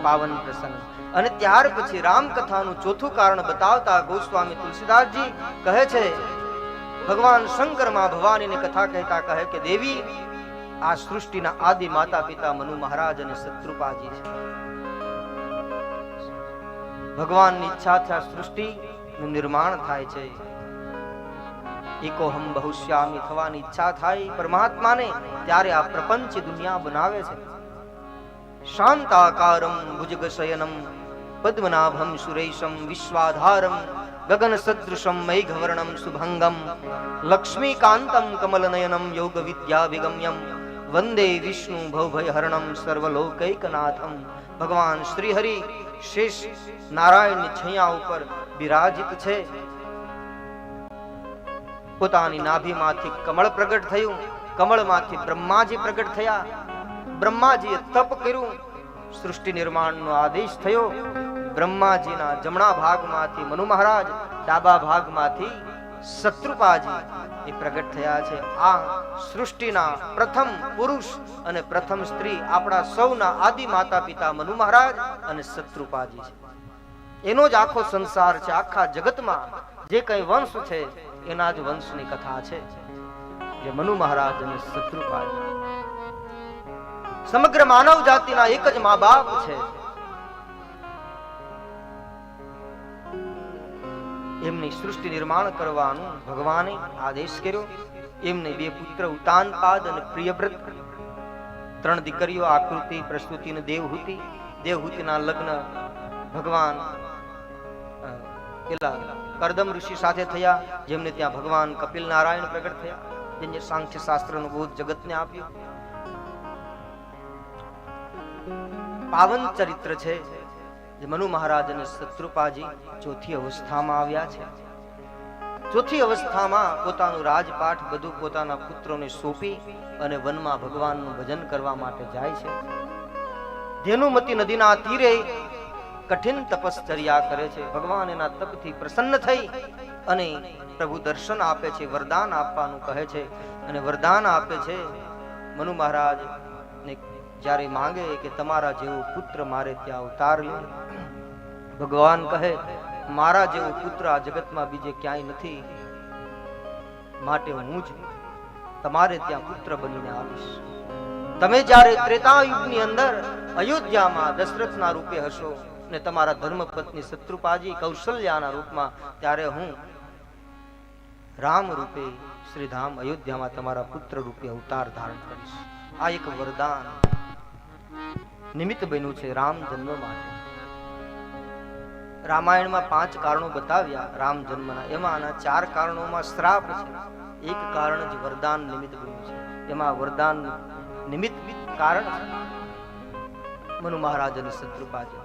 પાવન પ્રસંગ. અને ત્યાર પછી રામકથાનું ચોથું કારણ બતાવતા ગોસ્વામી તુલસીદાસજી કહે છે, ભગવાન શંકર માં ભવાનીની કથા કહેતા કહે કે દેવી, આ સૃષ્ટિના આદિ માતા પિતા મનુ મહારાજ અને શત્રુપાજી છે. ભગવાનની ઈચ્છાથી આ સૃષ્ટિનું નિર્માણ થાય છે. એકોહમ બહુશ્યામી થવાની ઈચ્છા થાય પરમાત્માને, ત્યારે આ પ્રપંચ દુનિયા બનાવે છે. શાંતાકારમ ભુજગશયનમ પદ્મનાભમ સુરેશમ વિશ્વાધારમ ગગન સદૃશમ મેઘવર્ણમ શુભંગમ લક્ષ્મીકાંતમ કમલનયનમ યોગ વિદ્યાવિગમ્યમ વંદે વિષ્ણુ ભવભયહરણમ સર્વલોકૈકનાથમ. ભગવાન શ્રી હરિ શેષ નારાયણની છૈયા ઉપર બિરાજિત છે. પોતાની નાભીમાંથી કમળ પ્રગટ થયું, કમળમાંથી બ્રહ્માજી પ્રગટ થયા. બ્રહ્માજીએ તપ કર્યું, સૃષ્ટિ નિર્માણનો આદેશ થયો. બ્રહ્માજીના જમણા ભાગમાંથી મનુ મહારાજ, ડાબા ભાગમાંથી શત્રુપાજી એ પ્રગટ થયા છે. આ સૃષ્ટિના પ્રથમ પુરુષ અને પ્રથમ સ્ત્રી આપણા સૌના આદિ માતા પિતા મનુ મહારાજ અને શત્રુપાજી છે. એનો જ આખો સંસાર છે. આખા જગતમાં જે કઈ વંશ છે એના જ વંશની કથા છે, જે મનુ મહારાજ અને શત્રુપાજી. સમગ્ર માનવ જાતિના એક જ મા બાપ છે. એમની સૃષ્ટિ નિર્માણ કરવાનું ભગવાને આદેશ કર્યો. એમને બે પુત્ર ઉતાનપાદ અને પ્રિયવ્રત, 3 દીકરીઓ આકૃતિ, પ્રસ્તુતિ અને દેવહૂતિ. દેવહૂતિના લગ્ન ભગવાન પેલા કરદમ ઋષિ સાથે થયા, જેમને ત્યાં ભગવાન કપિલ નારાયણ પ્રગટ થયા, જેને સાંખ્ય શાસ્ત્રનું બોધ જગતને આપ્યું. પાવન ચરિત્ર છે. જે મનુ મહારાજ અને શત્રુપાજી ચોથી અવસ્થામાં આવ્યા છે. ચોથી અવસ્થામાં પોતાનું રાજપાઠ બધું પોતાના પુત્રોને સોંપી અને વનમાં ભગવાનનું ભજન કરવા માટે જાય છે. ધેનુમતી નદીના તીરે કઠિન તપશ્ચર્યા કરે છે. ભગવાન એના તપથી પ્રસન્ન થઈ અને પ્રભુ દર્શન આપે છે, વરદાન આપવાનું કહે છે. અને વરદાન આપે છે મનુ મહારાજ ને જ્યારે માંગે કે તમારા જેવો પુત્ર મારે ત્યાં અવતાર લે. ભગવાન કહે, મારા જેવો પુત્ર આ જગતમાં બીજે ક્યાંય નથી, માટે હું જ તમારે ત્યાં પુત્ર બનીને આવીશ. તમે જ્યારે ત્રેતાયુગની અંદર અયોધ્યામાં દશરથના રૂપે હશો ને તમારા ધર્મપત્ની શત્રુપાજી કૌશલ્યાના રૂપમાં, ત્યારે હું રામ રૂપે શ્રીધામ અયોધ્યામાં તમારા પુત્ર રૂપે અવતાર ધારણ કરીશ. આ એક વરદાન નિમિત્ત બન્યું છે રામ જન્મ માટે. રામાયણમાં 5 કારણો બતાવ્યા રામ જન્મના. એમાં આના 4 કારણોમાં શ્રાપ છે, એક કારણ જ વરદાન નિમિત્ત બન્યું છે. એમાં વરદાન નિમિત્ત કારણ મનુ મહારાજ અને શત્રુપાજી.